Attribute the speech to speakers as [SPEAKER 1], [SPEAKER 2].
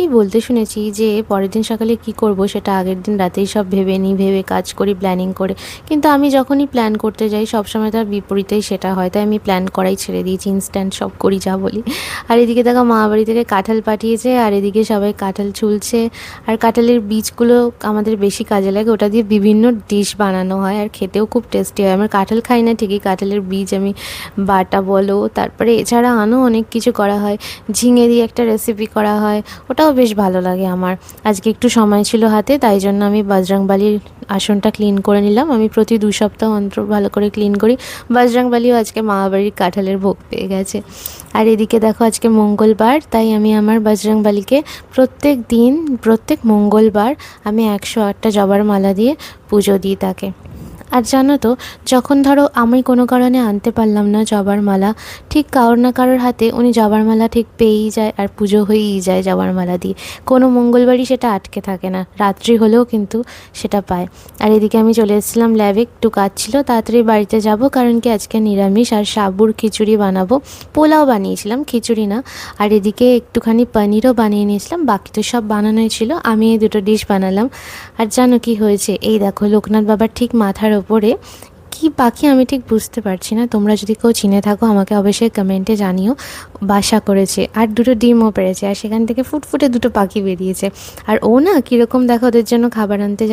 [SPEAKER 1] অনেককেই বলতে শুনেছি যে পরের দিন সকালে কি করব সেটা আগের দিন রাতেই সব ভেবে নিই, ভেবে কাজ করি প্ল্যানিং করে। কিন্তু আমি যখনই প্ল্যান করতে যাই সবসময় তার বিপরীতেই সেটা হয়, তাই আমি প্ল্যান করাই ছেড়ে দিয়েছি, ইনস্ট্যান্ট সব করি যা বলি। আর এদিকে দেখো মা বাড়ি থেকে কাঁঠাল পাঠিয়েছে, আর এদিকে সবাই কাঁঠাল ছুলছে। আর কাঁঠালের বীজগুলো আমাদের বেশি কাজে লাগে, ওটা দিয়ে বিভিন্ন ডিশ বানানো হয় আর খেতেও খুব টেস্টি হয়। আমার কাঁঠাল খাই না ঠিকই, কাঁঠালের বীজ আমি বাটা বলো, তারপরে এছাড়া অনেক কিছু করা হয়। ঝিঙে দিয়ে একটা রেসিপি করা হয়, ওটাও বেশ ভালো লাগে আমার। আজকে একটু সময় ছিল হাতে, তাই জন্য আমি বজরংবলির আসনটা ক্লিন করে নিলাম। আমি প্রতি 2 সপ্তাহ অন্তর ভালো করে ক্লিন করি। বজরংবলিও আজকে মামাবাড়ির কাঁঠালের ভোগ পেয়ে গেছে। আর এদিকে দেখো আজকে মঙ্গলবার, তাই আমি আমার বজরংবলিকে প্রত্যেক মঙ্গলবার আমি 108টা জবার মালা দিয়ে পুজো দিই তাকে। আর জানো তো, যখন ধরো আমি কোনো কারণে আনতে পারলাম না জবার মালা, ঠিক কারোর না কারোর হাতে উনি জবার মালা ঠিক পেয়েই যায় আর পুজো হয়েই যায় জবার মালা দিয়ে। কোনো মঙ্গলবারই সেটা আটকে থাকে না, রাত্রি হলেও কিন্তু সেটা পায়। আর এদিকে আমি চলে এসেছিলাম ল্যাবে, একটু কাজ ছিল, তাড়াতাড়ি বাড়িতে যাব, কারণ কি আজকে নিরামিষ আর সাবুর খিচুড়ি বানাবো। পোলাও বানিয়েছিলাম, খিচুড়ি না। আর এদিকে একটুখানি পনিরও বানিয়ে নিয়েছিলাম, বাকি তো সব বানানোই ছিল, আমি এই দুটো ডিশ বানালাম। আর জানো কি হয়েছে, এই দেখো লোকনাথ বাবার ঠিক মাথার ওপরে কি পাখি আমি ঠিক বুঝতে পারছি না, তোমরা যদি কেউ চিনে থাকো আমাকে অবশ্যই কমেন্টে জানিও। বাসা করেছে আর দুটো ডিমও পেড়েছে, আর সেখান থেকে ফুটফুটে দুটো পাখি বেরিয়েছে। আর ও না কীরকম দেখো ওদের জন্য খাবার আনতে